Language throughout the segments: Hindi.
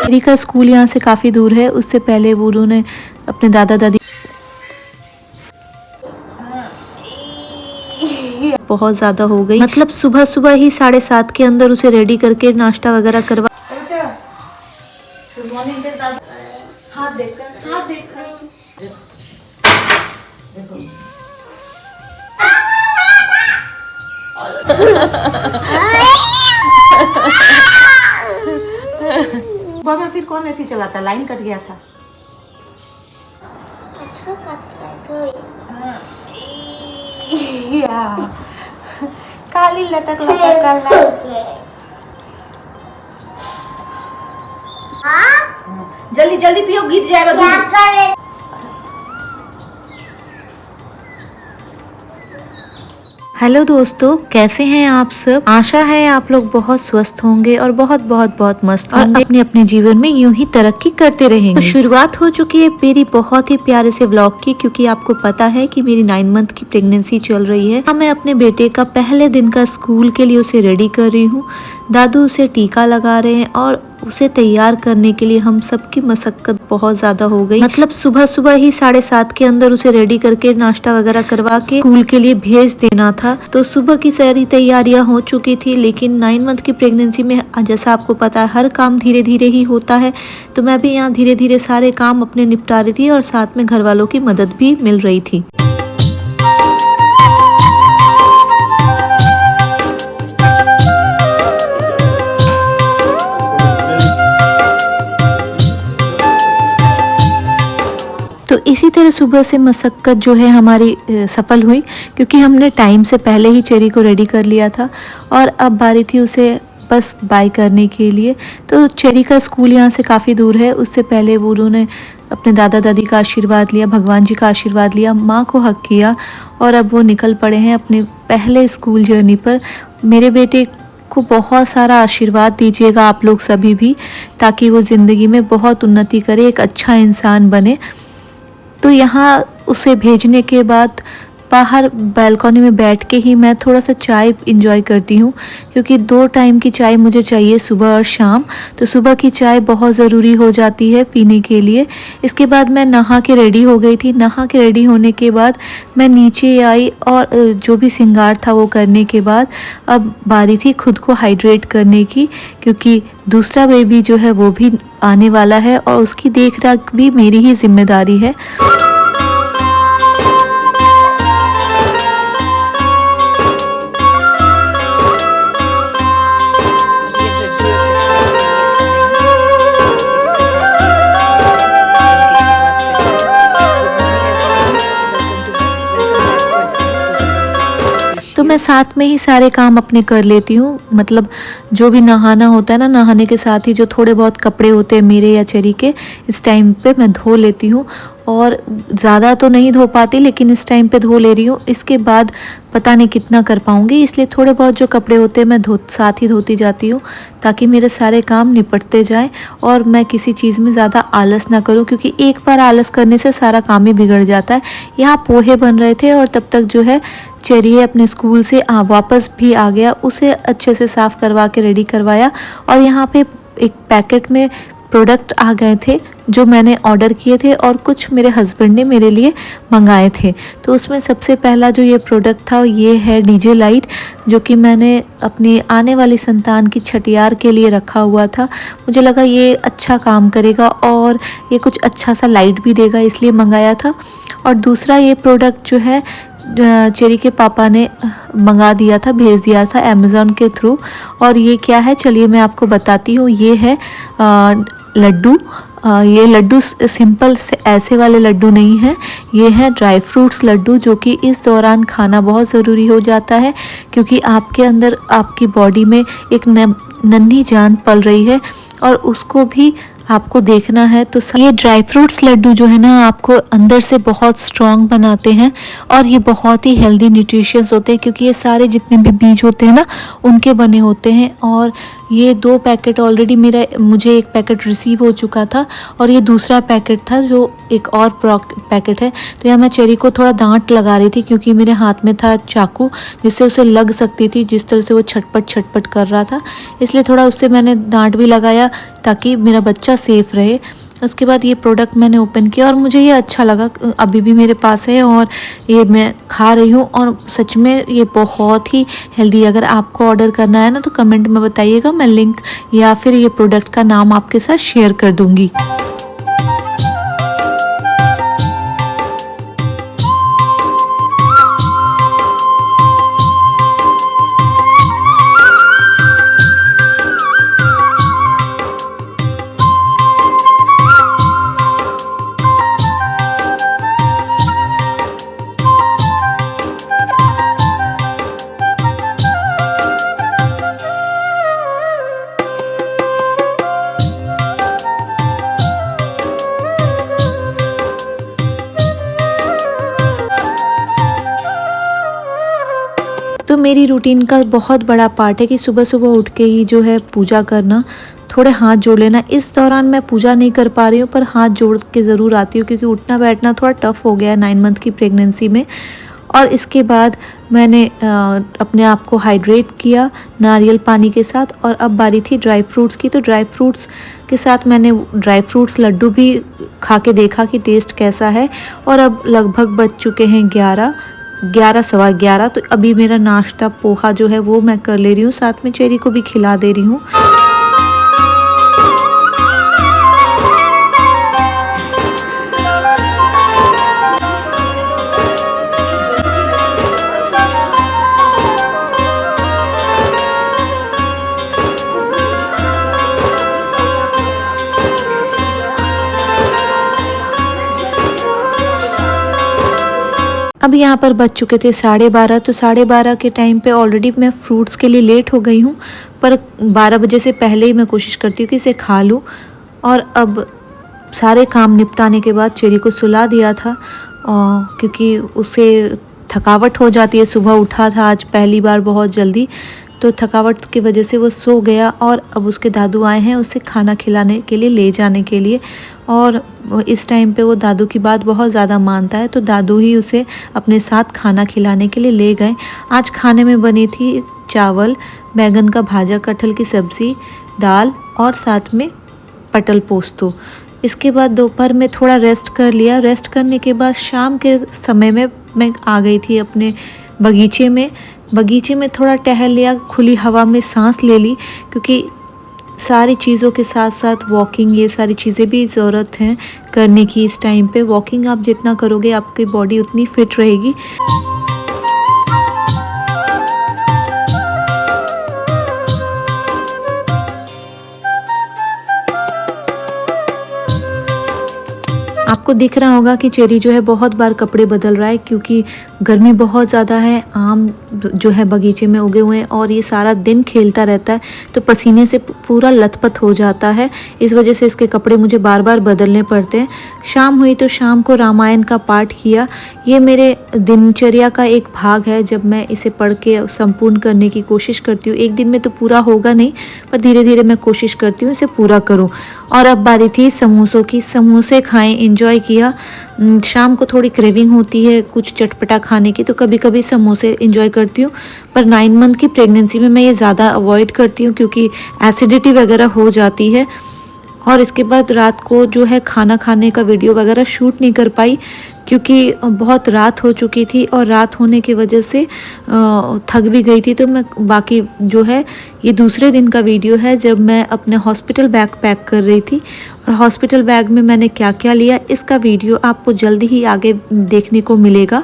मेरी का स्कूल यहाँ से काफ़ी दूर है। उससे पहले वो उन्होंने अपने दादा दादी बहुत ज़्यादा हो गई, मतलब सुबह सुबह ही 7:30 के अंदर उसे रेडी करके नाश्ता वगैरह करवा। हाथ देखकर हाथ देखकर सुबह में फिर कौन ऐसी चलाता, लाइन कट गया था। काली लटक लटक कर जल्दी जल्दी पियो, गिर जाएगा दूध। हेलो दोस्तों, कैसे हैं आप सब। आशा है आप लोग बहुत स्वस्थ होंगे और बहुत बहुत बहुत मस्त होंगे, अपने अपने जीवन में यूं ही तरक्की करते रहेंगे। तो शुरुआत हो चुकी है मेरी बहुत ही प्यारे से व्लॉग की, क्योंकि आपको पता है कि मेरी 9 मंथ की प्रेगनेंसी चल रही है। मैं अपने बेटे का पहले दिन का स्कूल के लिए उसे रेडी कर रही हूँ। दादू उसे टीका लगा रहे हैं और उसे तैयार करने के लिए हम सबकी मशक्कत बहुत ज्यादा हो गई। मतलब सुबह सुबह ही 7:30 के अंदर उसे रेडी करके नाश्ता वगैरह करवा के स्कूल के लिए भेज देना था। तो सुबह की सारी तैयारियां हो चुकी थी, लेकिन 9 मंथ की प्रेगनेंसी में जैसा आपको पता है हर काम धीरे धीरे ही होता है। तो मैं भी यहाँ धीरे धीरे सारे काम अपने निपटा रही थी और साथ में घर वालों की मदद भी मिल रही थी। तो इसी तरह सुबह से मशक्कत जो है हमारी सफल हुई, क्योंकि हमने टाइम से पहले ही चेरी को रेडी कर लिया था और अब बारी थी उसे बस बाय करने के लिए। तो चेरी का स्कूल यहाँ से काफ़ी दूर है। उससे पहले वो उन्होंने अपने दादा दादी का आशीर्वाद लिया, भगवान जी का आशीर्वाद लिया, माँ को हक किया और अब वो निकल पड़े हैं अपने पहले स्कूल जर्नी पर। मेरे बेटे को बहुत सारा आशीर्वाद दीजिएगा आप लोग सभी भी, ताकि वो ज़िंदगी में बहुत उन्नति करे, एक अच्छा इंसान बने। तो यहाँ उसे भेजने के बाद बाहर बालकनी में बैठ के ही मैं थोड़ा सा चाय इंजॉय करती हूँ, क्योंकि 2 टाइम की चाय मुझे चाहिए, सुबह और शाम। तो सुबह की चाय बहुत ज़रूरी हो जाती है पीने के लिए। इसके बाद मैं नहा के रेडी हो गई थी। नहा के रेडी होने के बाद मैं नीचे आई और जो भी श्रृंगार था वो करने के बाद अब बारी थी खुद को हाइड्रेट करने की, क्योंकि दूसरा बेबी जो है वो भी आने वाला है और उसकी देख रेख भी मेरी ही जिम्मेदारी है। तो मैं साथ में ही सारे काम अपने कर लेती हूँ। मतलब जो भी नहाना होता है ना, नहाने के साथ ही जो थोड़े बहुत कपड़े होते हैं मेरे या चेरी के, इस टाइम पे मैं धो लेती हूँ। और ज़्यादा तो नहीं धो पाती, लेकिन इस टाइम पे धो ले रही हूँ। इसके बाद पता नहीं कितना कर पाऊँगी, इसलिए थोड़े बहुत जो कपड़े होते हैं मैं साथ ही धोती जाती हूँ, ताकि मेरे सारे काम निपटते जाएं और मैं किसी चीज़ में ज़्यादा आलस ना करूँ, क्योंकि एक बार आलस करने से सारा काम ही बिगड़ जाता है। यहाँ पोहे बन रहे थे और तब तक जो है चेरी अपने स्कूल से वापस भी आ गया। उसे अच्छे से साफ़ करवा के रेडी करवाया और यहाँ पे एक पैकेट में प्रोडक्ट आ गए थे जो मैंने ऑर्डर किए थे और कुछ मेरे हस्बैंड ने मेरे लिए मंगाए थे। तो उसमें सबसे पहला जो ये प्रोडक्ट था ये है डीजे लाइट, जो कि मैंने अपनी आने वाली संतान की छठियार के लिए रखा हुआ था। मुझे लगा ये अच्छा काम करेगा और ये कुछ अच्छा सा लाइट भी देगा, इसलिए मंगाया था। और दूसरा ये प्रोडक्ट जो है चेरी के पापा ने मंगा दिया था, भेज दिया था अमेज़ॉन के थ्रू। और ये क्या है चलिए मैं आपको बताती हूँ। ये है लड्डू। ये लड्डू सिंपल से ऐसे वाले लड्डू नहीं है, ये है ड्राई फ्रूट्स लड्डू, जो कि इस दौरान खाना बहुत ज़रूरी हो जाता है, क्योंकि आपके अंदर आपकी बॉडी में एक नन्ही जान पल रही है और उसको भी आपको देखना है। तो ये ड्राई फ्रूट्स लड्डू जो है ना आपको अंदर से बहुत स्ट्रॉन्ग बनाते हैं और ये बहुत ही हेल्दी न्यूट्रिशियस होते हैं, क्योंकि ये सारे जितने भी बीज होते हैं ना उनके बने होते हैं। और ये 2 पैकेट ऑलरेडी मुझे एक पैकेट रिसीव हो चुका था और ये दूसरा पैकेट था जो एक और पैकेट है। तो यहाँ मैं चेरी को थोड़ा डांट लगा रही थी, क्योंकि मेरे हाथ में था चाकू जिससे उसे लग सकती थी, जिस तरह से वो छटपट छटपट कर रहा था, इसलिए थोड़ा उससे मैंने डांट भी लगाया। ताकि मेरा बच्चा सेफ़ रहे। उसके बाद ये प्रोडक्ट मैंने ओपन किया और मुझे ये अच्छा लगा, अभी भी मेरे पास है और ये मैं खा रही हूँ और सच में ये बहुत ही हेल्दी है। अगर आपको ऑर्डर करना है ना तो कमेंट में बताइएगा, मैं लिंक या फिर ये प्रोडक्ट का नाम आपके साथ शेयर कर दूँगी। तो मेरी रूटीन का बहुत बड़ा पार्ट है कि सुबह सुबह उठ के ही जो है पूजा करना, थोड़े हाथ जोड़ लेना। इस दौरान मैं पूजा नहीं कर पा रही हूँ पर हाथ जोड़ के ज़रूर आती हूँ क्योंकि उठना बैठना थोड़ा टफ़ हो गया है 9 मंथ की प्रेगनेंसी में। और इसके बाद मैंने अपने आप को हाइड्रेट किया नारियल पानी के साथ और अब बारी थी ड्राई फ्रूट्स की। तो ड्राई फ्रूट्स के साथ मैंने ड्राई फ्रूट्स लड्डू भी खा के देखा कि टेस्ट कैसा है। और अब लगभग बज चुके हैं 11 सवा 11। तो अभी मेरा नाश्ता पोहा जो है वो मैं कर ले रही हूँ, साथ में चेरी को भी खिला दे रही हूँ। अब यहाँ पर बज चुके थे 12:30। तो 12:30 के टाइम पे ऑलरेडी मैं फ्रूट्स के लिए लेट हो गई हूँ, पर 12 बजे से पहले ही मैं कोशिश करती हूँ कि इसे खा लूँ। और अब सारे काम निपटाने के बाद चेरी को सुला दिया था क्योंकि उसे थकावट हो जाती है। सुबह उठा था आज पहली बार बहुत जल्दी, तो थकावट की वजह से वो सो गया। और अब उसके दादू आए हैं उसे खाना खिलाने के लिए, ले जाने के लिए। और इस टाइम पे वो दादू की बात बहुत ज़्यादा मानता है, तो दादू ही उसे अपने साथ खाना खिलाने के लिए ले गए। आज खाने में बनी थी चावल, बैगन का भाजा, कटहल की सब्ज़ी, दाल और साथ में पटल पोस्तो। इसके बाद दोपहर में थोड़ा रेस्ट कर लिया। रेस्ट करने के बाद शाम के समय में मैं आ गई थी अपने बगीचे में थोड़ा टहल लिया, खुली हवा में सांस ले ली क्योंकि सारी चीज़ों के साथ साथ वॉकिंग, ये सारी चीज़ें भी ज़रूरत हैं करने की। इस टाइम पे वॉकिंग आप जितना करोगे आपकी बॉडी उतनी फिट रहेगी। आपको दिख रहा होगा कि चेरी जो है बहुत बार कपड़े बदल रहा है क्योंकि गर्मी बहुत ज़्यादा है। आम जो है बगीचे में उगे हुए हैं और ये सारा दिन खेलता रहता है तो पसीने से पूरा लथपथ हो जाता है। इस वजह से इसके कपड़े मुझे बार बार बदलने पड़ते हैं। शाम हुई तो शाम को रामायण का पाठ किया। ये मेरे दिनचर्या का एक भाग है, जब मैं इसे पढ़ के संपूर्ण करने की कोशिश करती हूँ। एक दिन में तो पूरा होगा नहीं, पर धीरे धीरे मैं कोशिश करती हूँ इसे पूरा करूँ। और अब बारी थी समोसों की। समोसे खाएं, एंजॉय किया। शाम को थोड़ी क्रेविंग होती है कुछ चटपटा खाने की, तो कभी कभी समोसे एंजॉय करती हूँ। पर 9 मंथ की प्रेगनेंसी में मैं ये ज़्यादा अवॉइड करती हूँ क्योंकि एसिडिटी वगैरह हो जाती है। और इसके बाद रात को जो है खाना खाने का वीडियो वगैरह शूट नहीं कर पाई क्योंकि बहुत रात हो चुकी थी और रात होने की वजह से थक भी गई थी। तो मैं बाकी जो है ये दूसरे दिन का वीडियो है जब मैं अपने हॉस्पिटल बैग पैक कर रही थी। और हॉस्पिटल बैग में मैंने क्या क्या लिया इसका वीडियो आपको जल्दी ही आगे देखने को मिलेगा।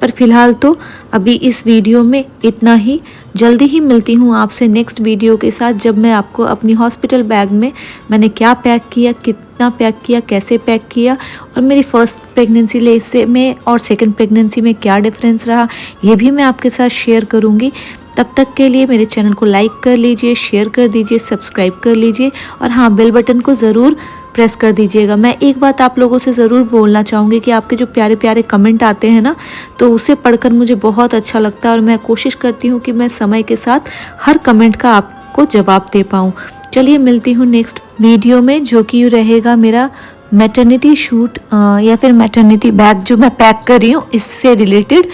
पर फिलहाल तो अभी इस वीडियो में इतना ही। जल्दी ही मिलती हूँ आपसे नेक्स्ट वीडियो के साथ, जब मैं आपको अपनी हॉस्पिटल बैग में मैंने क्या पैक किया, कितना पैक किया, कैसे पैक किया और मेरी फर्स्ट प्रेगनेंसी से में और सेकंड प्रेगनेंसी में क्या डिफरेंस रहा, ये भी मैं आपके साथ शेयर करूँगी। तब तक के लिए मेरे चैनल को लाइक कर लीजिए, शेयर कर दीजिए, सब्सक्राइब कर लीजिए और हाँ, बेल बटन को ज़रूर प्रेस कर दीजिएगा। मैं एक बात आप लोगों से ज़रूर बोलना चाहूँगी कि आपके जो प्यारे प्यारे कमेंट आते हैं ना, तो उसे पढ़कर मुझे बहुत अच्छा लगता है और मैं कोशिश करती हूँ कि मैं समय के साथ हर कमेंट का आपको जवाब दे पाऊँ। चलिए मिलती हूँ नेक्स्ट वीडियो में, जो कि रहेगा मेरा मैटरनिटी शूट या फिर मैटरनिटी बैग जो मैं पैक कर रही हूँ इससे रिलेटेड।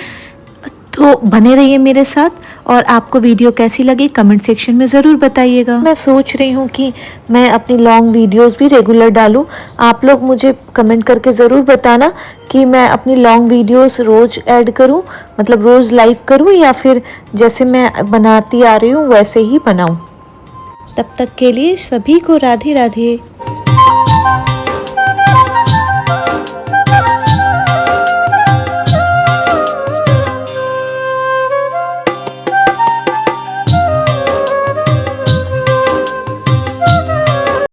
तो बने रहिए मेरे साथ, और आपको वीडियो कैसी लगी कमेंट सेक्शन में ज़रूर बताइएगा। मैं सोच रही हूँ कि मैं अपनी लॉन्ग वीडियोस भी रेगुलर डालूँ। आप लोग मुझे कमेंट करके ज़रूर बताना कि मैं अपनी लॉन्ग वीडियोस रोज़ ऐड करूँ, मतलब रोज़ लाइव करूँ, या फिर जैसे मैं बनाती आ रही हूँ वैसे ही बनाऊँ। तब तक के लिए सभी को राधे राधे।